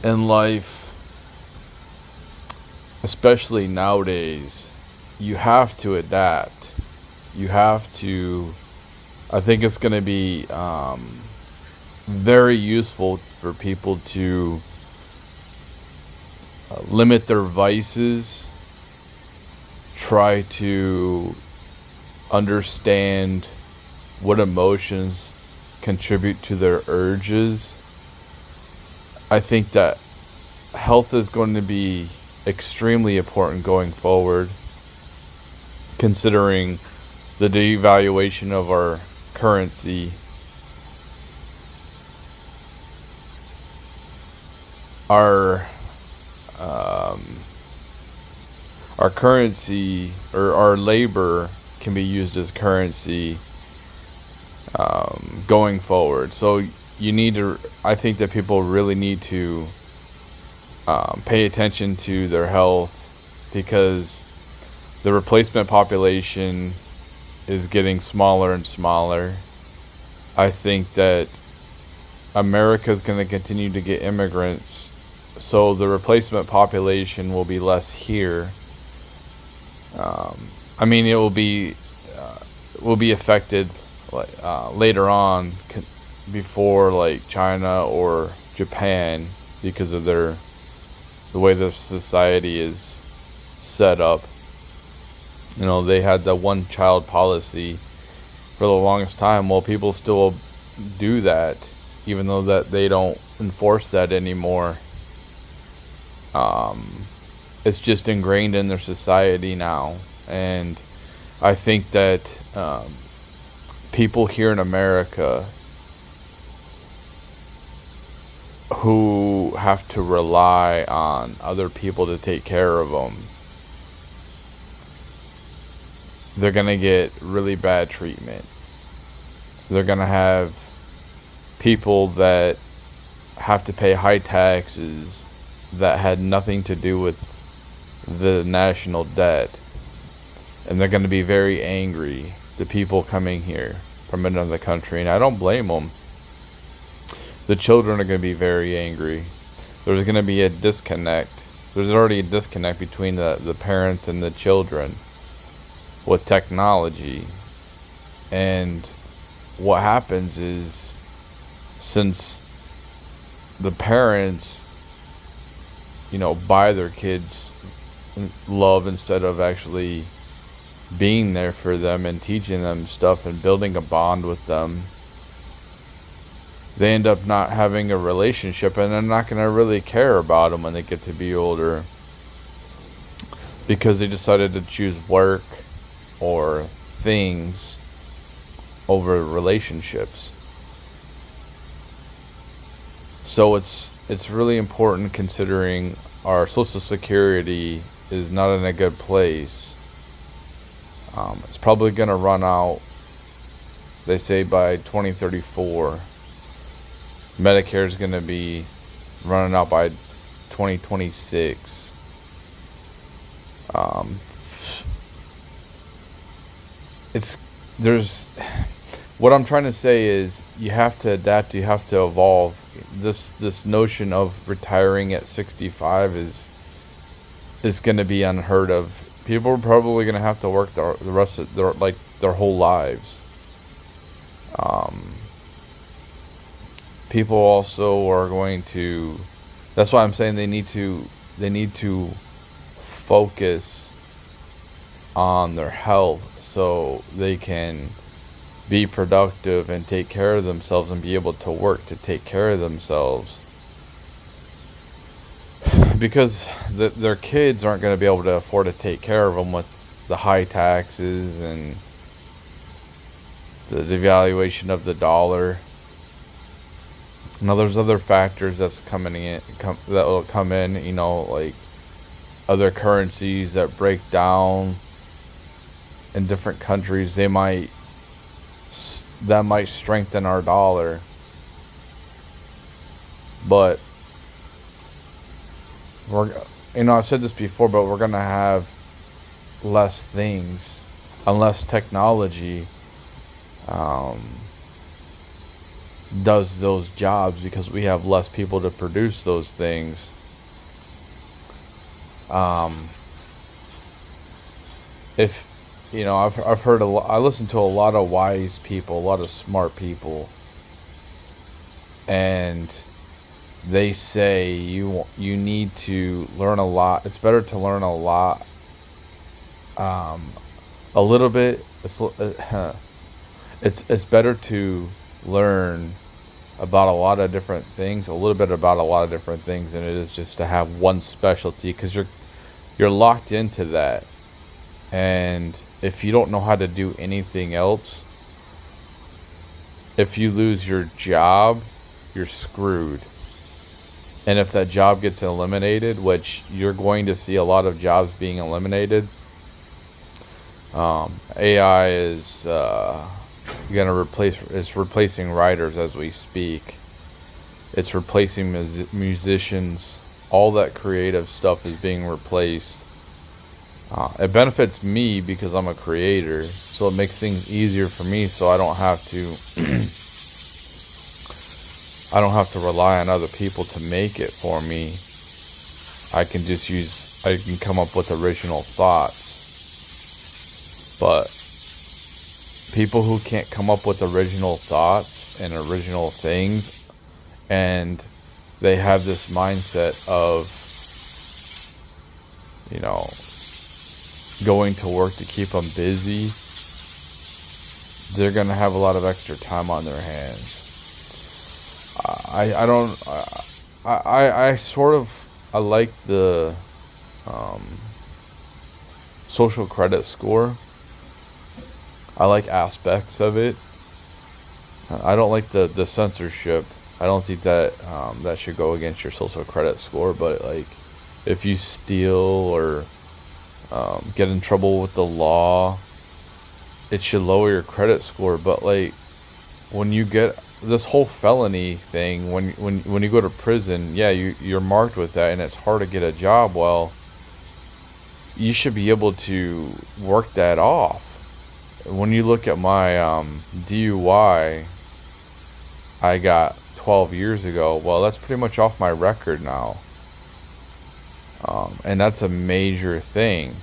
in life, especially nowadays, you have to adapt. You have to. I think it's going to be very useful for people to limit their vices, try to understand what emotions contribute to their urges. I think that health is going to be extremely important going forward, considering the devaluation of our currency. Our um, our currency, or our labor, can be used as currency going forward. So you need to. I think that people really need to pay attention to their health, because the replacement population is getting smaller and smaller. I think that America is going to continue to get immigrants, so the replacement population will be less here. I mean, it will be affected later on, before like China or Japan, because of the way the society is set up. You know, they had the one child policy for the longest time. Well, people still do that, even though that they don't enforce that anymore. It's just ingrained in their society now. And I think that people here in America who have to rely on other people to take care of them, they're going to get really bad treatment. They're going to have people that have to pay high taxes that had nothing to do with the national debt. And they're going to be very angry, the people coming here from another country. And I don't blame them. The children are going to be very angry. There's going to be a disconnect. There's already a disconnect between the parents and the children with technology. And what happens is, since the parents, buy their kids love instead of actually being there for them and teaching them stuff and building a bond with them, they end up not having a relationship, and they're not going to really care about them when they get to be older, because they decided to choose work or things over relationships. So it's really important, considering our Social Security is not in a good place. It's probably going to run out, they say, by 2034. Medicare is going to be running out by 2026. What I'm trying to say is, you have to adapt, you have to evolve. This notion of retiring at 65 is going to be unheard of. People are probably going to have to work the rest of their whole lives. People also are going to. That's why I'm saying they need to focus on their health, so they can be productive and take care of themselves, and be able to work to take care of themselves. Because their kids aren't going to be able to afford to take care of them with the high taxes and the devaluation of the dollar. Now, there's other factors that will come in, like other currencies that break down in different countries. That might strengthen our dollar. But I've said this before, but we're gonna have less things unless technology does those jobs because we have less people to produce those things. Um, if I've heard a lot. I listen to a lot of wise people, a lot of smart people, and they say you need to learn a lot. It's better to learn a lot, a little bit. It's better to learn about a lot of different things, a little bit about a lot of different things, than it is just to have one specialty, because you're locked into that. And if you don't know how to do anything else, if you lose your job, you're screwed. And if that job gets eliminated, which you're going to see a lot of jobs being eliminated, AI is it's replacing writers as we speak. It's replacing musicians. All that creative stuff is being replaced. It benefits me because I'm a creator, so it makes things easier for me, so I don't have to rely on other people to make it for me. I can come up with original thoughts. But people who can't come up with original thoughts and original things, and they have this mindset of, going to work to keep them busy, they're going to have a lot of extra time on their hands. I like the social credit score. I like aspects of it. I don't like the censorship. I don't think that that should go against your social credit score. But like, if you steal or get in trouble with the law, it should lower your credit score. But like, when you get this whole felony thing, when you go to prison, yeah, you're marked with that, and it's hard to get a job. Well, you should be able to work that off. When you look at my DUI I got 12 years ago, well, that's pretty much off my record now. And that's a major thing.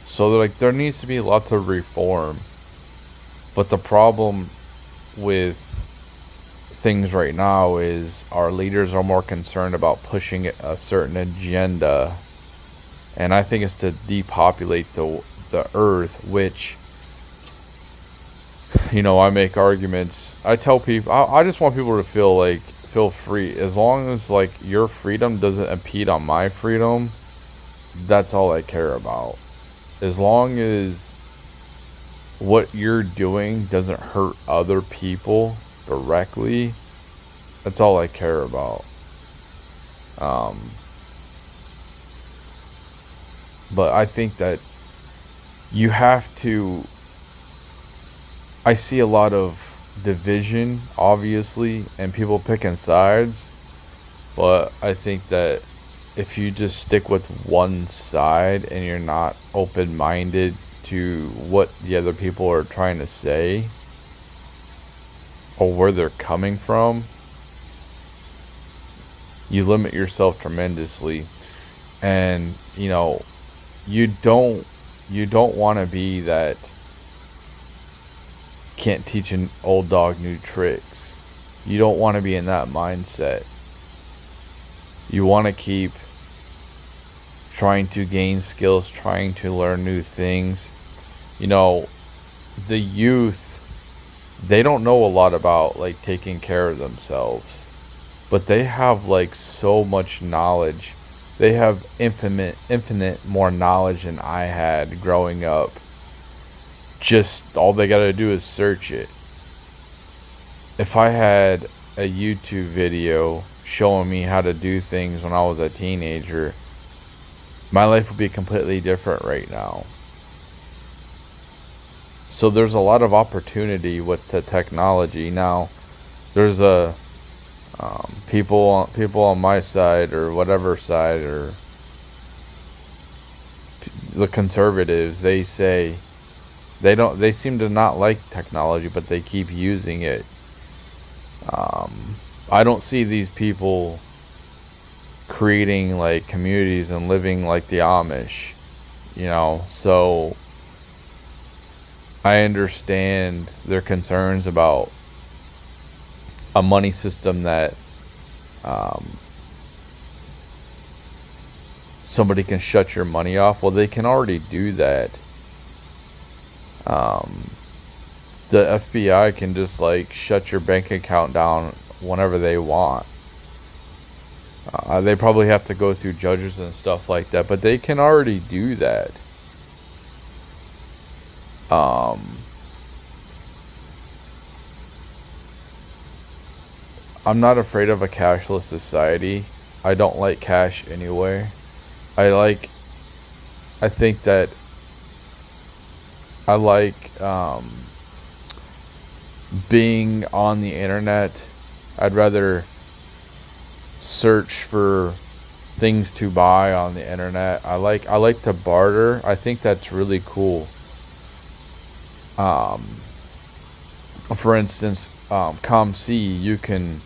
So there needs to be lots of reform. But the problem with things right now is our leaders are more concerned about pushing a certain agenda. And I think it's to depopulate the earth, which, I make arguments. I tell people, I just want people to feel free. As long as your freedom doesn't impede on my freedom, that's all I care about. As long as what you're doing doesn't hurt other people directly, that's all I care about. But I think that you have to. I see a lot of division, obviously, and people picking sides. But I think that if you just stick with one side and you're not open-minded to what the other people are trying to say or where they're coming from, you limit yourself tremendously. And you don't want to be that can't teach an old dog new tricks. You don't want to be in that mindset. You want to keep trying to gain skills, trying to learn new things. The youth, they don't know a lot about taking care of themselves, but they have so much knowledge. They have infinite more knowledge than I had growing up. Just all they gotta do is search it. If I had a YouTube video showing me how to do things when I was a teenager, my life would be completely different right now. So there's a lot of opportunity with the technology. Now, there's people on my side or whatever side, or the conservatives, they say They seem to not like technology, but they keep using it. I don't see these people creating like communities and living like the Amish, so I understand their concerns about a money system that somebody can shut your money off. Well, they can already do that. The FBI can just like shut your bank account down whenever they want. They probably have to go through judges and stuff like that, but they can already do that. I'm not afraid of a cashless society. I don't like cash anyway. I think that I like being on the internet. I'd rather search for things to buy on the internet. I like to barter. I think that's really cool. For instance, ComC, you can,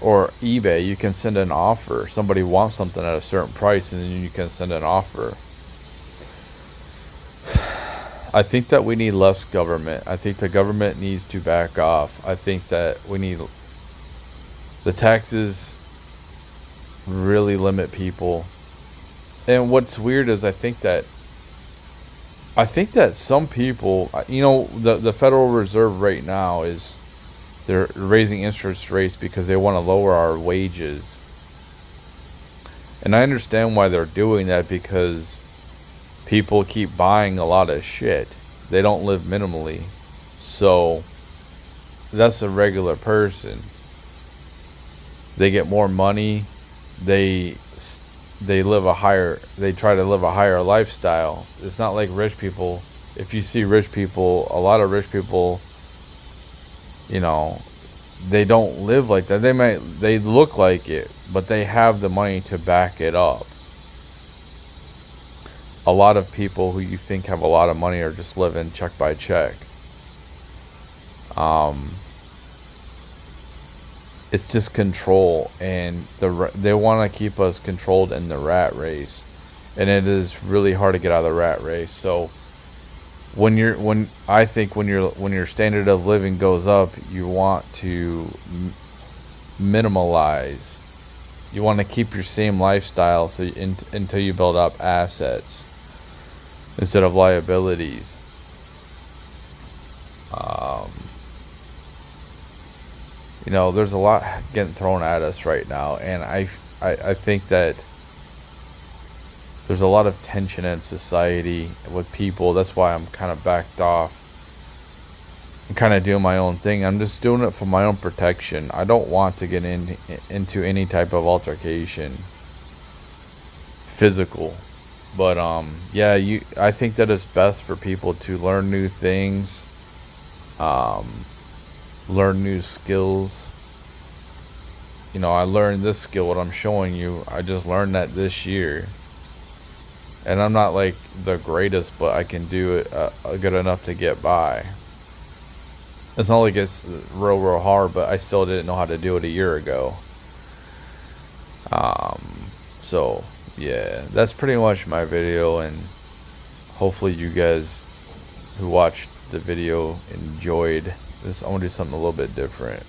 or eBay, you can send an offer. Somebody wants something at a certain price, and then you can send an offer. I think that we need less government. I think the government needs to back off. I think that we need the taxes really limit people. And what's weird is I think that some people, the Federal Reserve right now is, they're raising interest rates because they want to lower our wages. And I understand why they're doing that, because people keep buying a lot of shit. They don't live minimally. So that's a regular person. They get more money. They try to live a higher lifestyle. It's not like rich people. If you see rich people, a lot of rich people, they don't live like that. They look like it, but they have the money to back it up. A lot of people who you think have a lot of money are just living check by check. It's just control, and they want to keep us controlled in the rat race, and it is really hard to get out of the rat race. So when your standard of living goes up, you want to minimalize. You want to keep your same lifestyle until you build up assets instead of liabilities. There's a lot getting thrown at us right now, and I think that there's a lot of tension in society with people. That's why I'm kind of backed off and kind of doing my own thing. I'm just doing it for my own protection. I don't want to get into any type of altercation, physical. But I think that it's best for people to learn new things, learn new skills. I learned this skill, what I'm showing you. I just learned that this year. And I'm not like the greatest, but I can do it good enough to get by. It's not like it's real hard, but I still didn't know how to do it a year ago. So yeah, that's pretty much my video, and hopefully you guys who watched the video enjoyed this. I'm gonna do something a little bit different.